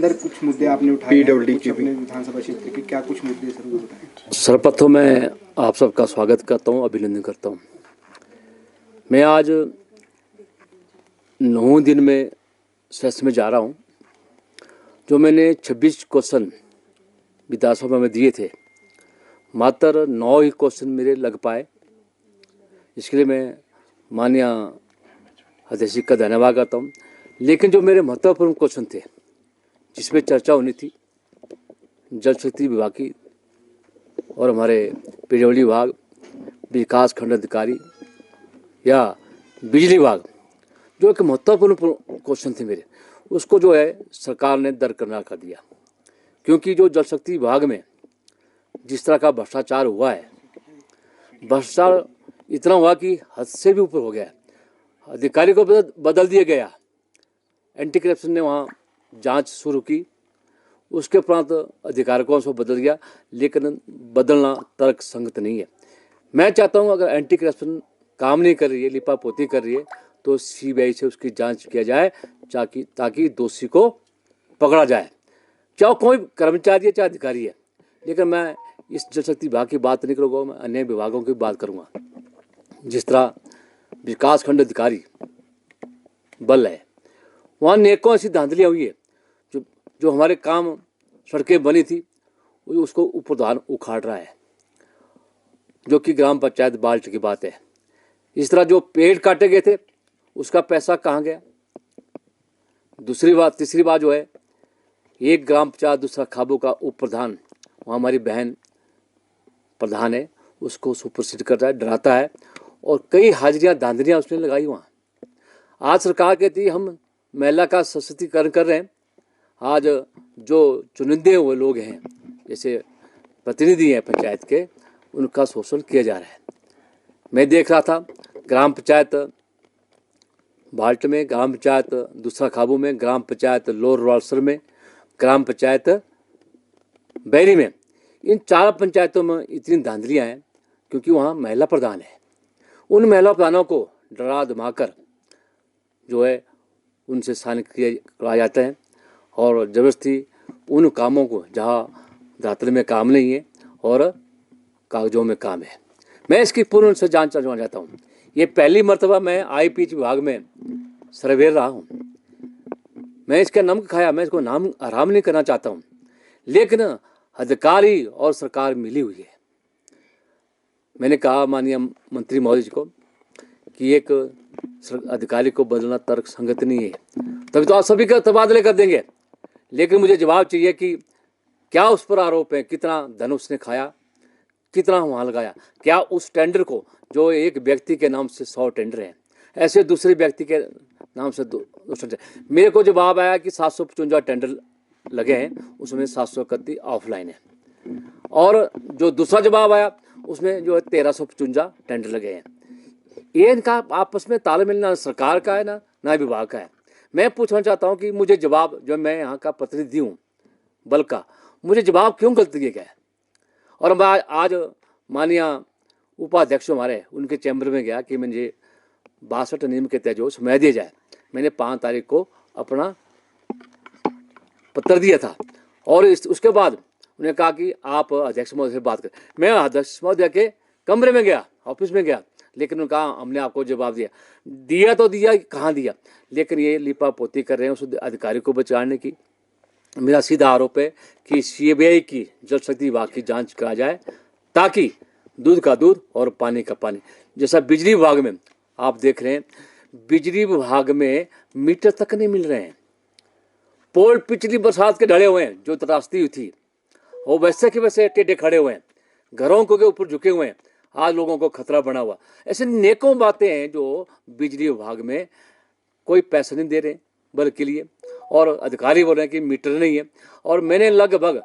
अंदर कुछ मुद्दे आपने उठाए हैं कुछ अपने विधानसभा क्षेत्र के, क्या कुछ मुद्दे सर वो बताएं। सर्वप्रथम मैं आप सबका स्वागत करता हूं, अभिनंदन करता हूं। मैं आज 9 दिन में सेशन में जा रहा हूं। जो मैंने 26 क्वेश्चन विधानसभा में दिए थे, मात्र 9 ही क्वेश्चन मेरे लग पाए। इसके लिए मैं माननीय अध्यक्ष का धन्यवाद करता हूं। लेकिन जो मेरे महत्वपूर्ण क्वेश्चन थे जिसमें चर्चा होनी थी, जल शक्ति विभाग की और हमारे पेयजल विभाग, विकास खंड अधिकारी या बिजली विभाग, जो एक महत्वपूर्ण क्वेश्चन थे मेरे, उसको जो है सरकार ने दरकिनार कर दिया। क्योंकि जो जल शक्ति विभाग में जिस तरह का भ्रष्टाचार हुआ है, भ्रष्टाचार इतना हुआ कि हद से भी ऊपर हो गया। अधिकारी को बदल दिया गया। एंटी करप्शन ने वहाँ जांच शुरू की, उसके उपरांत अधिकारियों को बदल गया। लेकिन बदलना तर्क संगत नहीं है। मैं चाहता हूँ अगर एंटी करप्शन काम नहीं कर रही है, लिपापोती कर रही है, तो सीबीआई से उसकी जांच किया जाए ताकि दोषी को पकड़ा जाए, चाहे कोई कर्मचारी है चाहे अधिकारी है। लेकिन मैं इस जल शक्ति विभाग की बात नहीं करूँगा, मैं अन्य विभागों की बात करूँगा। जिस तरह विकास खंड अधिकारी बल है, वहाँ नेकों ऐसी धांधलियाँ हुई है। जो हमारे काम सड़कें बनी थी उसको उपप्रधान उखाड़ रहा है, जो कि ग्राम पंचायत बाल्ट की बात है। इस तरह जो पेड़ काटे गए थे उसका पैसा कहाँ गया। तीसरी बात जो है, एक ग्राम पंचायत दूसरा खाबों का उप प्रधान, वहाँ हमारी बहन प्रधान है, उसको सुपरसीड कर रहा है, डराता है, और कई हाजिरियाँ धांधलियाँ उसने लगाई वहाँ। आज सरकार कहती है हम महिला का सशक्तिकरण कर रहे हैं। आज जो चुनिंदे हुए लोग हैं, जैसे प्रतिनिधि हैं पंचायत के, उनका शोषण किया जा रहा है। मैं देख रहा था ग्राम पंचायत बाल्ट में, ग्राम पंचायत दूसरा खाबू में, ग्राम पंचायत लोअर वालसर में, ग्राम पंचायत बैरी में। इन 4 पंचायतों में इतनी धांधलियाँ हैं क्योंकि वहाँ महिला प्रधान है। उन महिला प्रधानों को डरा धमाकर जो है उनसे साइन करवाया जाता है और ज़बरदस्ती उन कामों को जहाँ दातल में काम नहीं है और कागजों में काम है। मैं इसकी पूर्ण से जांच करवाना चाहता हूँ। ये पहली मर्तबा मैं आईपीएच विभाग में सर्वेयर रहा हूँ। मैं इसका नमक खाया, मैं इसको नाम आराम नहीं करना चाहता हूँ, लेकिन अधिकारी और सरकार मिली हुई है। मैंने कहा माननीय मंत्री महोदय जी को कि एक अधिकारी को बदलना तर्क संगत नहीं है, तभी तो आप सभी का तबादले कर देंगे। लेकिन मुझे जवाब चाहिए कि क्या उस पर आरोप है, कितना धन उसने खाया, कितना वहाँ लगाया। क्या उस टेंडर को, जो एक व्यक्ति के नाम से 100 टेंडर हैं, ऐसे दूसरे व्यक्ति के नाम से 2 टेंडर। मेरे को जवाब आया कि 755 टेंडर लगे हैं, उसमें 731 ऑफलाइन है, और जो दूसरा जवाब आया उसमें जो है 1355 टेंडर लगे हैं। ये इनका आपस में तालमेल ना सरकार का है ना विभाग का है। मैं पूछना चाहता हूँ कि मुझे जवाब, जो मैं यहाँ का प्रतिनिधि हूँ बल का, मुझे जवाब क्यों गलत दिया गया है। और मैं आज माननीय उपाध्यक्ष हमारे, उनके चैम्बर में गया कि मुझे 62 नियम के तहत जो समय दिया जाए। मैंने 5 तारीख को अपना पत्र दिया था और उसके बाद उन्होंने कहा कि आप अध्यक्ष महोदय से बात करें। मैं अध्यक्ष महोदय के कमरे में गया, ऑफिस में गया, लेकिन उन्होंने कहा हमने आपको जवाब दिया तो दिया, कहाँ दिया। लेकिन ये लिपापोती कर रहे हैं उस अधिकारी को बचाने की। मेरा सीधा आरोप है कि सीबीआई की जल शक्ति विभाग की जांच करा जाए ताकि दूध का दूध और पानी का पानी। जैसा बिजली विभाग में आप देख रहे हैं, बिजली विभाग में मीटर तक नहीं मिल रहे हैं। पोल पिछली बरसात के ढले हुए हैं, जो त्रासदी हुई थी, वो वैसे के वैसे टेढ़े खड़े हुए हैं, घरों के ऊपर झुके हुए हैं। आज लोगों को खतरा बना हुआ। ऐसे नेकों बातें हैं जो बिजली विभाग में कोई पैसा नहीं दे रहे बल के लिए, और अधिकारी बोल रहे हैं कि मीटर नहीं है। और मैंने लगभग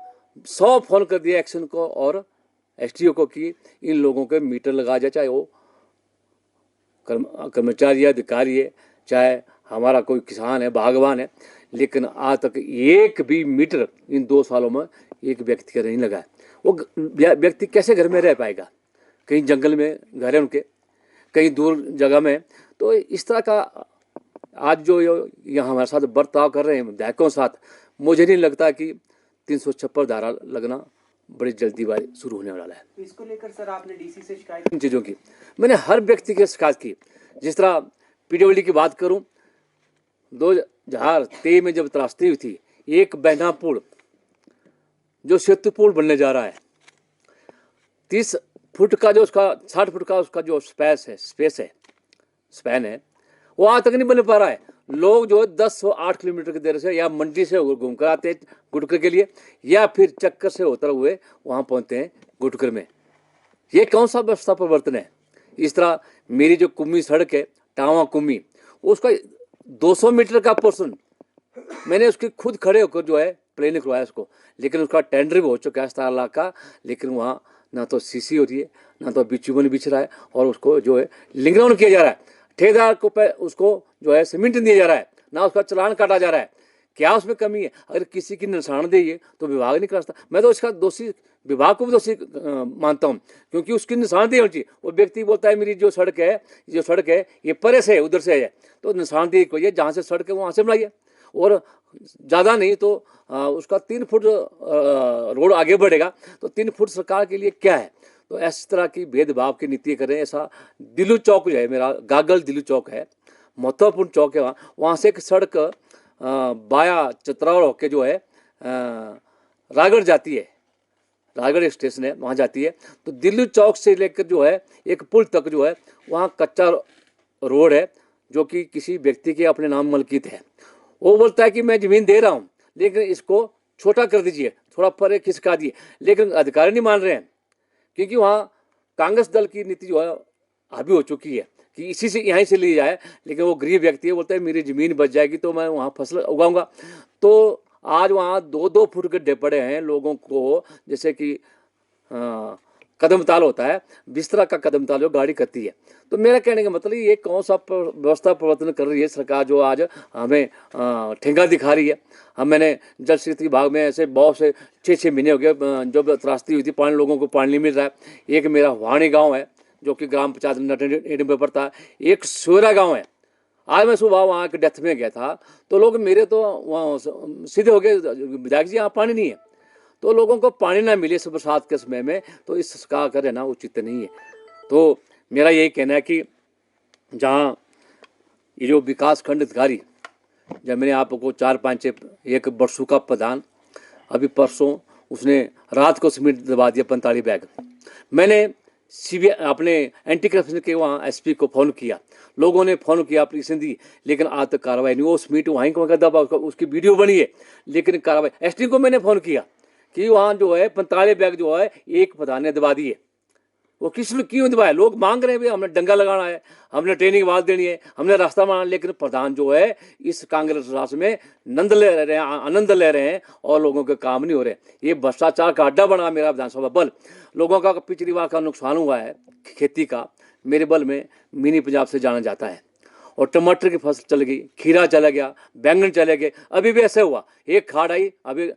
100 फोन कर दिया एक्शन को और एसटीओ को कि इन लोगों के मीटर लगा जाए, चाहे वो कर्मचारी है, अधिकारी है, चाहे हमारा कोई किसान है, बागवान है। लेकिन आज तक एक भी मीटर इन 2 सालों में एक व्यक्ति का नहीं लगा है। वो व्यक्ति कैसे घर में रह पाएगा? कहीं जंगल में घर है उनके, कहीं दूर जगह में। तो इस तरह का आज जो यहाँ हमारे साथ बर्ताव कर रहे हैं विधायकों के साथ, मुझे नहीं लगता कि 356 धारा लगना बड़ी जल्दी शुरू होने वाला है। इसको लेकर सर आपने डीसी से शिकायत? इन चीज़ों की मैंने हर व्यक्ति की शिकायत की। जिस तरह पीडब्ल्यूडी की बात करूं, 2023 में जब त्रासदी हुई थी, एक बहना पुल जो सेतु पुल बनने जा रहा है, 30 फुट का जो उसका 60 फुट का उसका जो स्पैन है, वो आज तक नहीं बन पा रहा है। लोग जो 10-8 किलोमीटर की देर से या मंडी से घूम कर आते हैं गुटकर के लिए, या फिर चक्कर से होते हुए वहाँ पहुँचते हैं गुटकर में। ये कौन सा व्यवस्था परिवर्तन है? इस तरह मेरी जो कुम्मी सड़क है, टावा कुम्मी, उसका 200 मीटर का पोर्शन मैंने उसकी खुद खड़े होकर जो है प्लेन करवाया उसको, लेकिन उसका टेंडर भी हो चुका है 17 लाख का, लेकिन वहाँ ना तो सीसी हो रही है, ना तो बिचुबन बिछ रहा है, और उसको जो है लिंगडाउन किया जा रहा है। ठेकेदार को उसको जो है सीमेंट दिया जा रहा है, ना उसका चालान काटा जा रहा है। क्या उसमें कमी है? अगर किसी की निशानदेही है तो विभाग नहीं कर सकता। मैं तो इसका दोषी, विभाग को भी दोषी मानता हूँ, क्योंकि उसकी निशानदेही होनी चाहिए। वो व्यक्ति बोलता है मेरी जो सड़क है ये परे से है, उधर से है, तो निशानदेही को ये जहाँ से सड़क है वहाँ से बनाइए, और ज़्यादा नहीं तो उसका 3 फुट रोड आगे बढ़ेगा तो 3 फुट सरकार के लिए क्या है? तो इस तरह की भेदभाव की नीति करें। ऐसा दिल्लू चौक जो है, मेरा गागल दिल्लू चौक है, महत्वपूर्ण चौक है, वहाँ से एक सड़क बाया चित्रावड़ होके जो है रायगढ़ जाती है, रायगढ़ स्टेशन है वहाँ जाती है। तो दिल्लू चौक से लेकर जो है एक पुल तक जो है वहाँ कच्चा रोड है, जो कि किसी व्यक्ति के अपने नाम मलकीत है। वो बोलता है कि मैं ज़मीन दे रहा हूँ, लेकिन इसको छोटा कर दीजिए, थोड़ा परे खिसका दिए, लेकिन अधिकारी नहीं मान रहे हैं, क्योंकि वहाँ कांग्रेस दल की नीति जो है हावी हो चुकी है कि इसी से यहीं से ली जाए। लेकिन वो गरीब व्यक्ति है, बोलता है मेरी ज़मीन बच जाएगी तो मैं वहाँ फसल उगाऊंगा। तो आज वहाँ 2-2 फुट गड्ढे पड़े हैं लोगों को, जैसे कि कदम ताल होता है, बिस्तरा का कदम ताल जो गाड़ी करती है। तो मेरा कहने का मतलब ये कौन सा व्यवस्था परिवर्तन कर रही है सरकार, जो आज हमें ठेंगा दिखा रही है। मैंने जल शक्ति विभाग में ऐसे बहुत से 6-6 महीने हो गए जब त्रासदी हुई थी, पानी लोगों को पानी नहीं मिल रहा है। एक मेरा वाणी गाँव है जो कि ग्राम पंचायत नटन में पड़ता है, एक सोरा गाँव है। आज मैं सुबह वहाँ के डेथ में गया था, तो लोग मेरे तो वहाँ सीधे हो गए, विधायक जी यहाँ पानी नहीं है। तो लोगों को पानी ना मिले इस बरसात के समय में, तो इस सरकार का रहना उचित नहीं है। तो मेरा यही कहना है कि जहाँ ये जो विकास खंड अधिकारी, जब मैंने आपको 4-5 एक बरसू का प्रधान, अभी परसों उसने रात को सीमेंट दबा दिया 45 बैग। मैंने अपने एंटी करप्शन के वहाँ एसपी को फ़ोन किया, लोगों ने फ़ोन किया, एप्लीकेशन दी, लेकिन आज तक कार्रवाई नहीं। वो सीमेंट वहीं को दबा, उसकी वीडियो बनी है, लेकिन कार्रवाई। एसटी को मैंने फ़ोन किया कि वहाँ जो है 45 बैग जो है एक प्रधान ने दबा दिए। वो किस लिए क्यों दबाया? लोग मांग रहे हैं भाई, हमने डंगा लगाना है, हमने ट्रेनिंग आवाज देनी है, हमने रास्ता बनाना, लेकिन प्रधान जो है इस कांग्रेस राज में आनंद ले रहे हैं और लोगों के काम नहीं हो रहे। ये भ्रष्टाचार का अड्डा बना मेरा विधानसभा बल। लोगों का पिछली बार का नुकसान हुआ है खेती का, मेरे बल में मिनी पंजाब से जाना जाता है। और टमाटर की फसल चल गई, खीरा चला गया, बैंगन चले गए। अभी भी ऐसे हुआ, एक खाड़ आई, अभी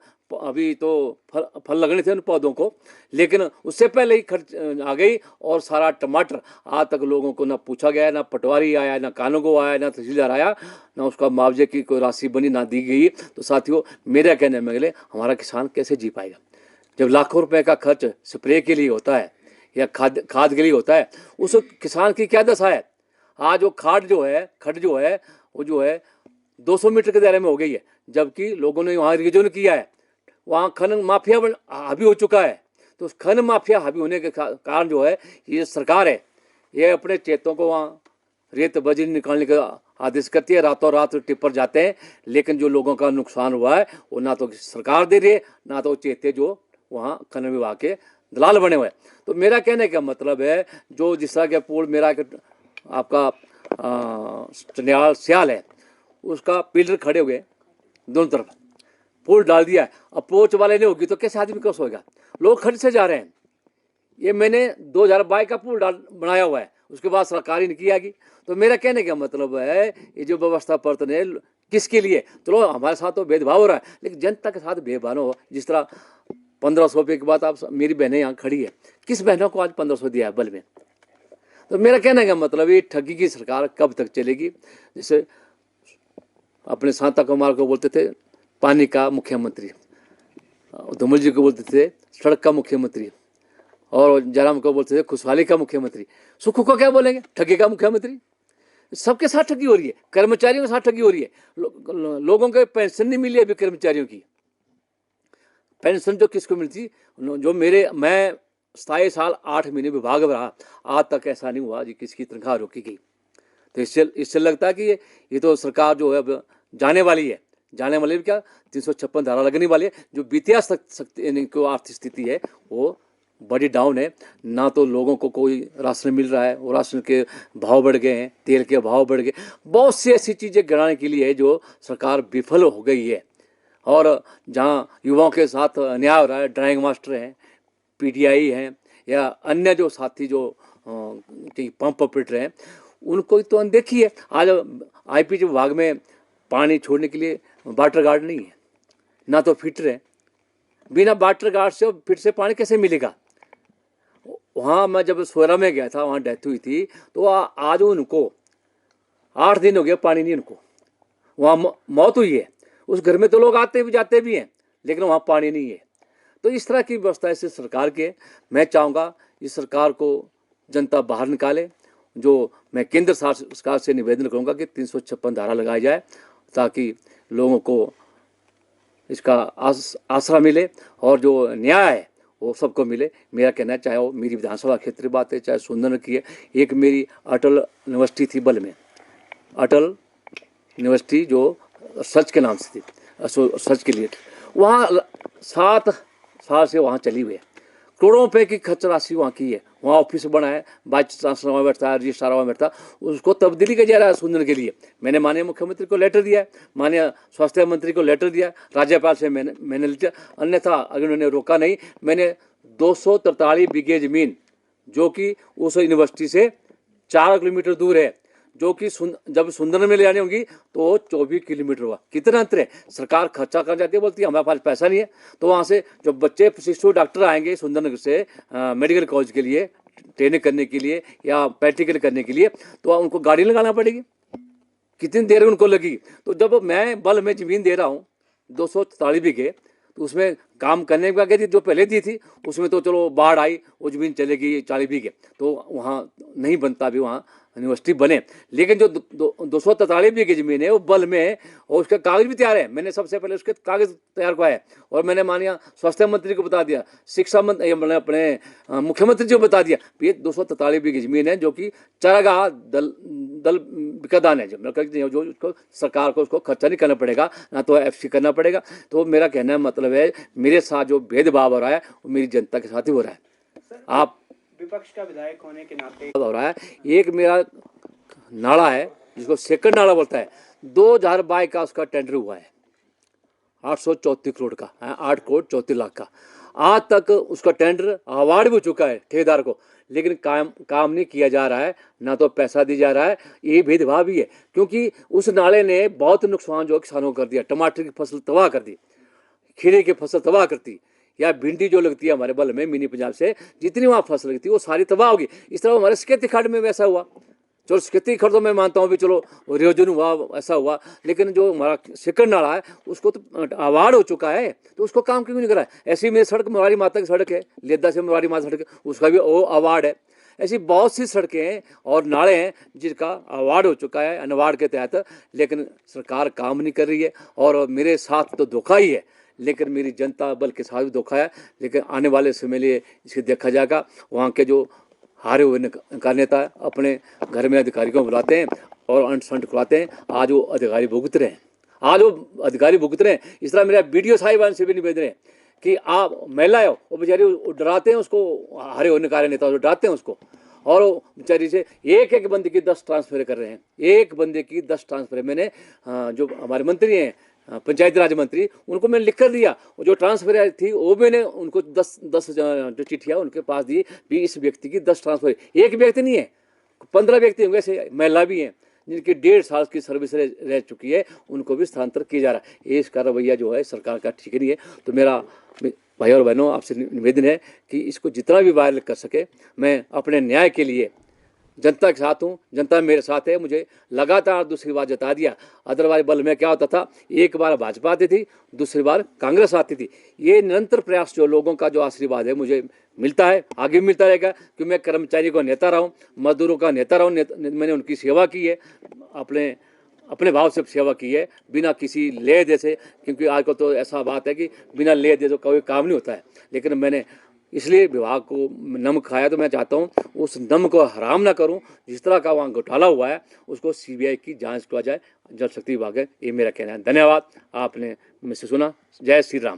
तो फल लगने थे उन पौधों को, लेकिन उससे पहले ही खर्च आ गई और सारा टमाटर। आज तक लोगों को ना पूछा गया, ना पटवारी आया, ना कानूनगो आया, ना तहसीलदार आया, ना उसका मुआवजे की कोई राशि बनी, ना दी गई। तो साथियों, मेरा कहने में अगले हमारा किसान कैसे जी पाएगा जब लाखों रुपए का खर्च स्प्रे के लिए होता है या खाद के लिए होता है? उस किसान की क्या दशा है? आज वो खड जो है वो जो है 200 मीटर के दायरे में हो गई है, जबकि लोगों ने वहाँ रिजर्व किया है। वहाँ खनन माफिया हावी हो चुका है। तो उस खनन माफिया हावी होने के कारण जो है ये सरकार है, ये अपने चेतों को वहाँ रेत बजरी निकालने का आदेश करती है, रातों रात टिप्पर जाते हैं, लेकिन जो लोगों का नुकसान हुआ है वो ना तो सरकार दे रही है, ना तो चेते जो वहाँ खनन विभाग के दलाल बने हुए हैं। तो मेरा कहने का मतलब है, जो जिस तरह के पुल मेरा आपका चंडियाल सियाल है, उसका पिलर खड़े हो गए दोनों तरफ, पुल डाल दिया है। अब पोच वाले नहीं होगी तो कैसे आदमी क्रॉस होगा? लोग खर्च से जा रहे हैं। ये मैंने 2022 का पुल बनाया हुआ है, उसके बाद सरकार ही नहीं कियागी। तो मेरा कहने का मतलब है, ये जो व्यवस्था परिवर्तन है किसके लिए? चलो हमारे साथ तो भेदभाव हो रहा है, लेकिन जनता के साथ भेदभाव हो। जिस तरह 1500 रुपये की बात, आप मेरी बहनें यहाँ खड़ी है, किस बहनों को आज 1500 दिया है बल में? तो मेरा कहने का मतलब ये ठगी की सरकार कब तक चलेगी? जैसे अपने सांता कुमार को बोलते थे पानी का मुख्यमंत्री, धूमल जी को बोलते थे सड़क का मुख्यमंत्री, और जयराम को बोलते थे खुशहाली का मुख्यमंत्री। सुखू को क्या बोलेंगे? ठगी का मुख्यमंत्री। सबके साथ ठगी हो रही है, कर्मचारियों के साथ ठगी हो रही है। लोगों को पेंशन नहीं मिली अभी, कर्मचारियों की पेंशन जो किसको मिलती, जो मैं 27 साल 8 महीने विभाग में रहा, आज तक ऐसा नहीं हुआ जी किसकी तनख्वाह रोकी गई। तो इससे लगता है कि ये तो सरकार जो है अब जाने वाली है, जाने वाली क्या 356 धारा लगने वाली है। जो बीतिया को आर्थिक स्थिति है वो बड़ी डाउन है, ना तो लोगों को कोई राशन मिल रहा है, वो राशन के भाव बढ़ गए हैं, तेल के भाव बढ़ गए, बहुत सी ऐसी चीज़ें गिनाने के लिए है जो सरकार विफल हो गई है। और जहाँ युवाओं के साथ अन्याय हो रहा है, ड्राइंग मास्टर हैं, पीटीआई हैं, या अन्य जो साथी जो पंप ऑपरेटर हैं, उनको तो अनदेखी है। आज आईपीएच विभाग में पानी छोड़ने के लिए वाटर गार्ड नहीं है, ना तो फिल्टर है। बिना वाटर गार्ड से फिर से पानी कैसे मिलेगा? वहाँ मैं जब सोयरा में गया था, वहाँ डेथ हुई थी, तो आज उनको 8 दिन हो गया पानी नहीं, उनको वहाँ मौत हुई है। उस घर में तो लोग आते भी जाते भी हैं, लेकिन वहाँ पानी नहीं है। तो इस तरह की व्यवस्था ऐसे सरकार के, मैं चाहूँगा इस सरकार को जनता बाहर निकाले। जो मैं केंद्र सरकार से निवेदन करूँगा कि 356 धारा लगाई जाए, ताकि लोगों को इसका आसरा मिले और जो न्याय है वो सबको मिले। मेरा कहना है, चाहे वो मेरी विधानसभा क्षेत्र की बात है, चाहे सुंदर की है। एक मेरी अटल यूनिवर्सिटी थी बल में, अटल यूनिवर्सिटी जो सर्च के नाम से थी, सर्च के लिए, वहाँ 7 साल से वहाँ चली हुई है। करोड़ों रुपए की खर्च राशि वहाँ की है। वहाँ ऑफिस बना है, वाइस चांसलर वहाँ बैठता है, रजिस्ट्रार वहाँ बैठता है, उसको तब्दीली किया जा रहा है सुंदर के लिए। मैंने माननीय मुख्यमंत्री को लेटर दिया है, माननीय स्वास्थ्य मंत्री को लेटर दिया, राज्यपाल से मैंने लिया, अन्यथा अगर उन्होंने रोका नहीं, मैंने 243 बीघे जमीन जो कि उस यूनिवर्सिटी से 4 किलोमीटर दूर है, जो कि जब सुंदर में ले जानी होगी तो 24 किलोमीटर हुआ। कितना अंतर है? सरकार खर्चा कर जाती है, बोलती है हमारे पास पैसा नहीं है। तो वहाँ से जो बच्चे शिशु डॉक्टर आएंगे सुंदरनगर से मेडिकल कॉलेज के लिए ट्रेनिंग करने के लिए या प्रैक्टिकल करने के लिए, तो उनको गाड़ी लगाना पड़ेगी, कितनी देर उनको लगी। तो जब मैं बल में ज़मीन दे रहा हूँ 243 बीघे, तो उसमें काम करने के बाद जो पहले दी थी उसमें तो चलो बाढ़ आई, वो ज़मीन चलेगी 40 बीघे, तो वहाँ नहीं बनता भी वहाँ यूनिवर्सिटी बने। लेकिन जो 243 बीघे जमीन है वो बल में है, और उसका कागज भी तैयार है। मैंने सबसे पहले उसके कागज तैयार करवाया और मैंने मानिया स्वास्थ्य मंत्री को बता दिया, शिक्षा मंत्री मैंने अपने मुख्यमंत्री जी को बता दिया, ये 243 बीघे जमीन है जो कि चारागाह दल विकादान है, जो उसको सरकार को उसको खर्चा नहीं करना पड़ेगा, ना तो एफसी करना पड़ेगा। तो मेरा कहना मतलब है, मेरे साथ जो भेदभाव हो रहा है वो मेरी जनता के साथ ही हो रहा है। आप विपक्ष का विधायक होने के नाते हो रहा है। एक मेरा नाला है जिसको सेकंड नाला बोलता है, 2022 का उसका टेंडर हुआ है, 834 करोड़ का, 8 करोड़ 34 लाख का। आज तक उसका टेंडर अवार्ड भी हो चुका है ठेकेदार को, लेकिन काम नहीं किया जा रहा है, ना तो पैसा दिया जा रहा है। ये भेदभाव भी है, क्योंकि उस नाले ने बहुत नुकसान जो किसानों को कर दिया। टमाटर की फसल तबाह कर दी, खीरे की फसल तबाह करती, या भिंडी जो लगती है हमारे बल में मिनी पंजाब से, जितनी वहाँ फसल लगती है वो सारी तबाह होगी। इस तरह हमारे स्केती खंड में वैसा हुआ। चलो स्केती खंड तो मैं मानता हूँ भी चलो रियोजन हुआ, ऐसा हुआ, लेकिन जो हमारा सेकंड नाला है उसको तो अवार्ड हो चुका है, तो उसको काम क्यों नहीं करा है? ऐसी मेरी सड़क मुरारी माता की सड़क है, लेदा से मुरारी माता सड़क, उसका भी वो अवार्ड है। ऐसी बहुत सी सड़कें और नाले हैं जिसका अवार्ड हो चुका है अनवार्ड के तहत, लेकिन सरकार काम नहीं कर रही है। और मेरे साथ तो धोखा ही है, लेकिन मेरी जनता बल के साथ भी धोखा है। लेकिन आने वाले समय लिए इसे देखा जाएगा। वहाँ के जो हारे हुए नेता अपने घर में अधिकारी को बुलाते हैं और अंट संट खुलाते हैं। आज वो अधिकारी भुगत रहे हैं, इस तरह मेरा बीडीओ साहिबान से भी निवेदन है कि आप महिला हो, वो बेचारी डराते हैं उसको, हारे हुए कार्य नेता डराते हैं उसको, और वो बेचारी से एक बंदे की 10 ट्रांसफर कर रहे हैं, एक बंदे की 10 ट्रांसफर। मैंने जो हमारे मंत्री हैं पंचायती राज मंत्री, उनको मैंने लिख कर दिया, जो ट्रांसफर थी वो मैंने उनको 10 जो चिट्ठियाँ उनके पास दी भी, इस व्यक्ति की 10 ट्रांसफर। एक व्यक्ति नहीं है, 15 व्यक्ति होंगे, ऐसे महिला भी हैं जिनकी 1.5 साल की सर्विस रह चुकी है, उनको भी स्थानांतरित किया जा रहा है। ये इसका रवैया जो है सरकार का ठीक नहीं है। तो मेरा भाई और बहनों आपसे निवेदन है कि इसको जितना भी वायरल कर सके, मैं अपने न्याय के लिए जनता के साथ हूँ, जनता मेरे साथ है। मुझे लगातार दूसरी बार जता दिया। अदरवाइज बल में क्या होता था, एक बार भाजपा आती थी, दूसरी बार कांग्रेस आती थी। ये निरंतर प्रयास जो लोगों का जो आशीर्वाद है मुझे मिलता है, आगे भी मिलता रहेगा, क्योंकि मैं कर्मचारी का नेता रहा हूँ, मजदूरों का नेता रहा हूँ। मैंने उनकी सेवा की है, अपने भाव से सेवा की है, बिना किसी ले दे से। क्योंकि आजकल तो ऐसा बात है कि बिना ले दे तो कोई काम नहीं होता है। लेकिन मैंने इसलिए विभाग को नमक खाया, तो मैं चाहता हूँ उस नमक को हराम ना करूँ। जिस तरह का वहाँ घोटाला हुआ है उसको सीबीआई की जांच किया जाए, जल शक्ति विभाग है, ये मेरा कहना है। धन्यवाद, आपने मुझसे सुना। जय श्री राम।